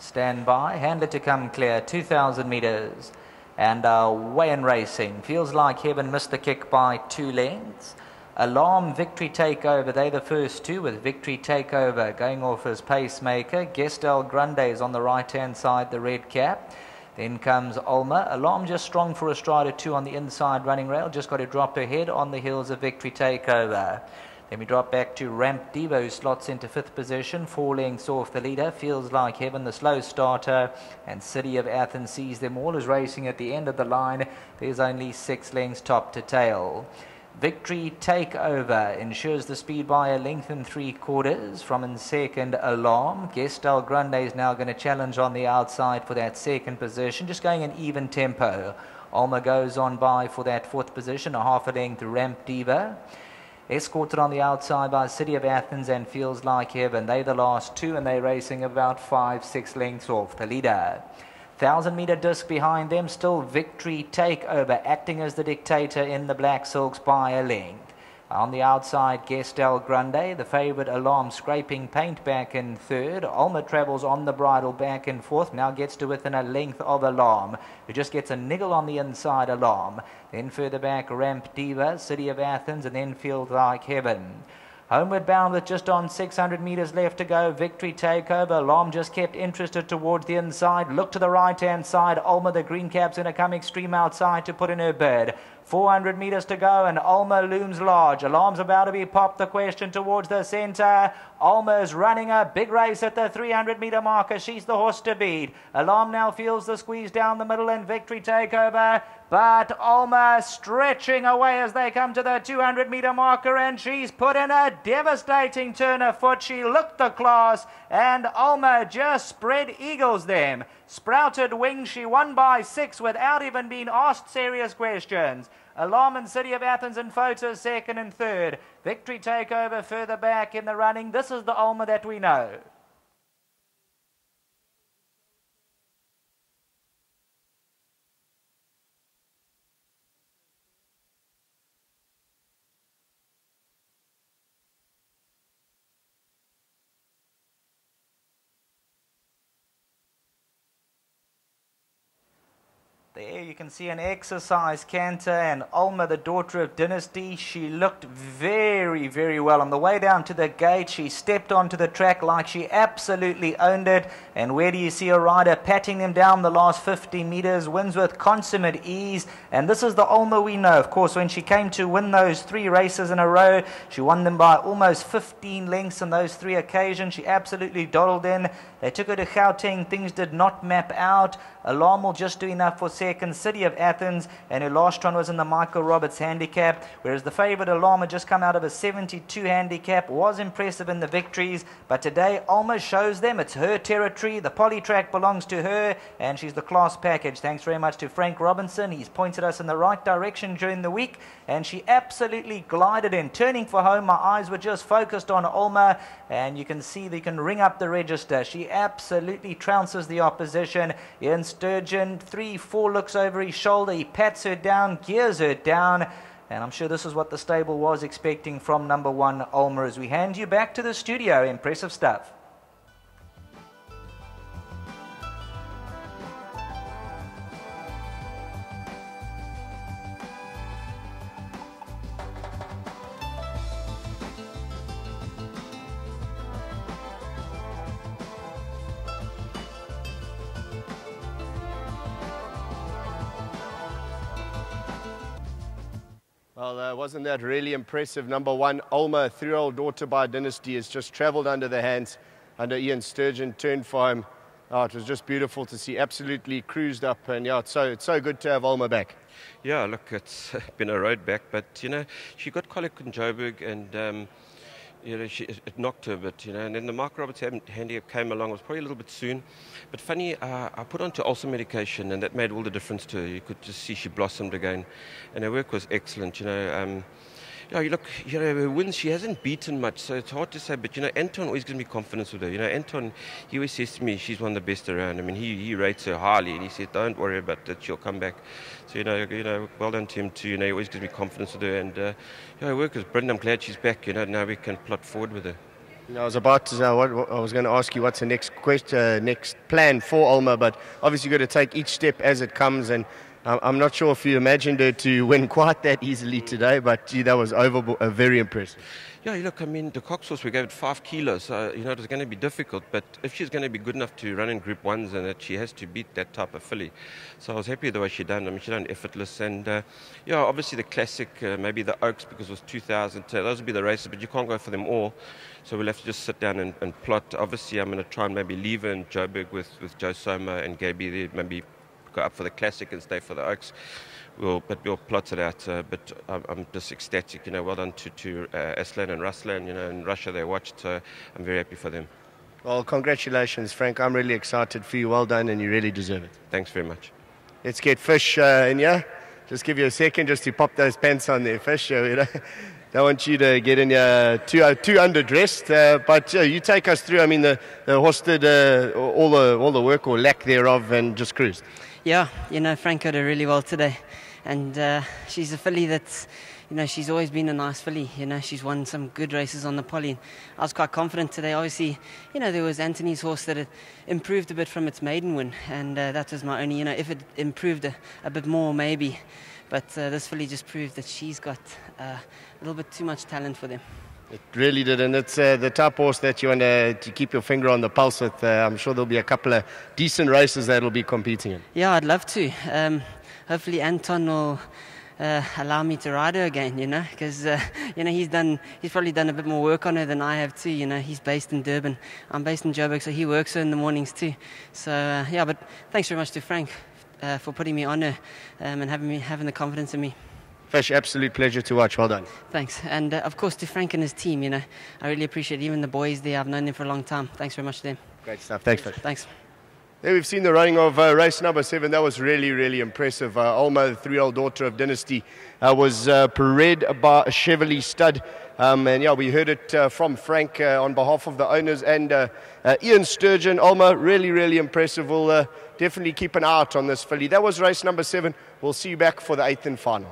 Stand by, handler to come clear, 2,000 metres. And away in racing. Feels like Heaven missed the kick by 2 lengths. Alarm, Victory Takeover, they're the first two, with Victory Takeover going off as pacemaker. Gestel Grande is on the right-hand side, the red cap. Then comes OLMA. Alarm just strong for a strider 2 on the inside running rail. Just got to drop her head on the heels of Victory Takeover. Then we drop back to Ramp Diva, who slots into 5th position, 4 lengths off the leader. Feels like Heaven, the slow starter, and City of Athens sees them all as racing at the end of the line. There's only 6 lengths top to tail. Victory Takeover ensures the speed by a length and 3/4 from in second. Alarm. Gestel Grande is now going to challenge on the outside for that second position, just going in even tempo. OLMA goes on by for that 4th position, a half a length Ramp Diva. Escorted on the outside by City of Athens and Feels Like Heaven. They're the last 2 and they're racing about 5-6 lengths off the leader. 1,000-metre disc behind them, still Victory Takeover, acting as the dictator in the black silks by a length. On the outside, Gestel Grande, the favourite. Alarm scraping paint back in 3rd. OLMA travels on the bridle back in 4th, now gets to within a length of Alarm, who just gets a niggle on the inside. Alarm. Then further back, Ramp Diva, City of Athens, and then Feels Like Heaven. Homeward bound with just on 600 metres left to go. Victory Takeover. Alarm just kept interested towards the inside. Look to the right-hand side. OLMA, the green cap's going to come extreme outside to put in her bid. 400 metres to go and OLMA looms large. Alarm's about to be popped. The question towards the centre. OLMA is running a big race at the 300-metre marker. She's the horse to beat. Alarm now feels the squeeze down the middle and Victory Takeover. But OLMA stretching away as they come to the 200-metre marker, and she's put in a devastating turn of foot. She looked the class, and OLMA just spread eagles them. Sprouted wings, she won by 6 without even being asked serious questions. Alarm and City of Athens and Photos 2nd and 3rd. Victory Takeover further back in the running. This is the OLMA that we know. There you can see an exercise canter, and OLMA, the daughter of Dynasty, she looked very, very well. On the way down to the gate, she stepped onto the track like she absolutely owned it. And where do you see a rider patting them down the last 50 metres, wins with consummate ease. And this is the OLMA we know. Of course, when she came to win those 3 races in a row, she won them by almost 15 lengths on those 3 occasions. She absolutely dawdled in. They took her to Gauteng. Things did not map out. Alarm will just do enough for second. City of Athens, and her last run was in the Michael Roberts handicap, whereas the favourite Alarm had just come out of a 72 handicap, was impressive in the victories, but today OLMA shows them it's her territory. The poly track belongs to her, and she's the class package. Thanks very much to Frank Robinson. He's pointed us in the right direction during the week, and she absolutely glided in. Turning for home, my eyes were just focused on OLMA, and you can see they can ring up the register. She absolutely trounces the opposition. Ian Sturgeon, 3-4 looks over his shoulder. He pats her down, gears her down, and I'm sure this is what the stable was expecting from number 1 OLMA. As we hand you back to the studio, impressive stuff. Well, wasn't that really impressive? Number 1, OLMA, 3-year-old daughter by Dynasty, has just travelled under the hands under Ian Sturgeon, turned for him. Oh, it was just beautiful to see, absolutely cruised up, and yeah, it's so good to have OLMA back. Yeah, look, it's been a road back, but, you know, she got colic in Joburg, and, you know, it knocked her a bit, you know, and then the Mark Roberts handicap came along. It was probably a little bit soon, but funny, I put onto ulcer medication, and that made all the difference to her. You could just see she blossomed again, and her work was excellent, you know. Yeah, you look, you know, her wins, she hasn't beaten much, so it's hard to say, but, you know, Anton always gives me confidence with her. You know, Anton, he always says to me, she's one of the best around. I mean, he rates her highly, and he says, don't worry about it, she'll come back. So, you know, well done to him too, you know, he always gives me confidence with her, and, yeah, her work is brilliant. I'm glad she's back, you know, now we can plot forward with her. You know, I was about to I was going to ask you what's the next next plan for OLMA, but obviously you've got to take each step as it comes, and I'm not sure if you imagined her to win quite that easily today, but gee, that was very impressive. Yeah, look, I mean, the Cox horse, we gave it 5 kilos. You know, it was going to be difficult, but if she's going to be good enough to run in Group 1s, and that she has to beat that type of filly. So I was happy with the way she done. I mean, she done effortless. And, yeah, obviously the Classic, maybe the Oaks, because it was 2,000. Those would be the races, but you can't go for them all. So we'll have to just sit down and plot. Obviously, I'm going to try and maybe leave her in Joburg with Joe Soma and Gaby there, maybe go up for the Classic and stay for the Oaks. We'll plot it out, but I'm just ecstatic. You know, well done to Aslan and Ruslan. You know, in Russia they watched, so I'm very happy for them. Well, congratulations, Frank. I'm really excited for you. Well done, and you really deserve it. Thanks very much. Let's get Fish in here. Just give you a second just to pop those pants on there, Fish. You know, don't want you to get in here too underdressed. But you take us through. I mean, the horse did all the work or lack thereof, and just cruised. Yeah, you know, Frank did really well today. And she's a filly that's, you know, she's always been a nice filly. You know, she's won some good races on the poly. I was quite confident today. Obviously, you know, there was Anthony's horse that had improved a bit from its maiden win. And that was my only, you know, if it improved a bit more, maybe. But this filly just proved that she's got a little bit too much talent for them. It really did, and it's the type horse that you want to keep your finger on the pulse with. I'm sure there'll be a couple of decent races that will be competing in. Yeah, I'd love to. Hopefully Anton will allow me to ride her again, you know, because, you know, he's probably done a bit more work on her than I have too, you know. He's based in Durban. I'm based in Joburg, so he works her in the mornings too. So, yeah, but thanks very much to Frank for putting me on her and having the confidence in me. Fish, absolute pleasure to watch. Well done. Thanks. And, of course, to Frank and his team, you know, I really appreciate even the boys there. I've known them for a long time. Thanks very much to them. Great stuff. Thanks, Fish. Thanks. There we've seen the running of race number 7. That was really, really impressive. OLMA, the 3-year-old daughter of Dynasty, was bred by a Chevrolet stud. And yeah, we heard it from Frank on behalf of the owners and Ian Sturgeon. OLMA, really, really impressive. We'll definitely keep an eye out on this filly. That was race number 7. We'll see you back for the 8th and final.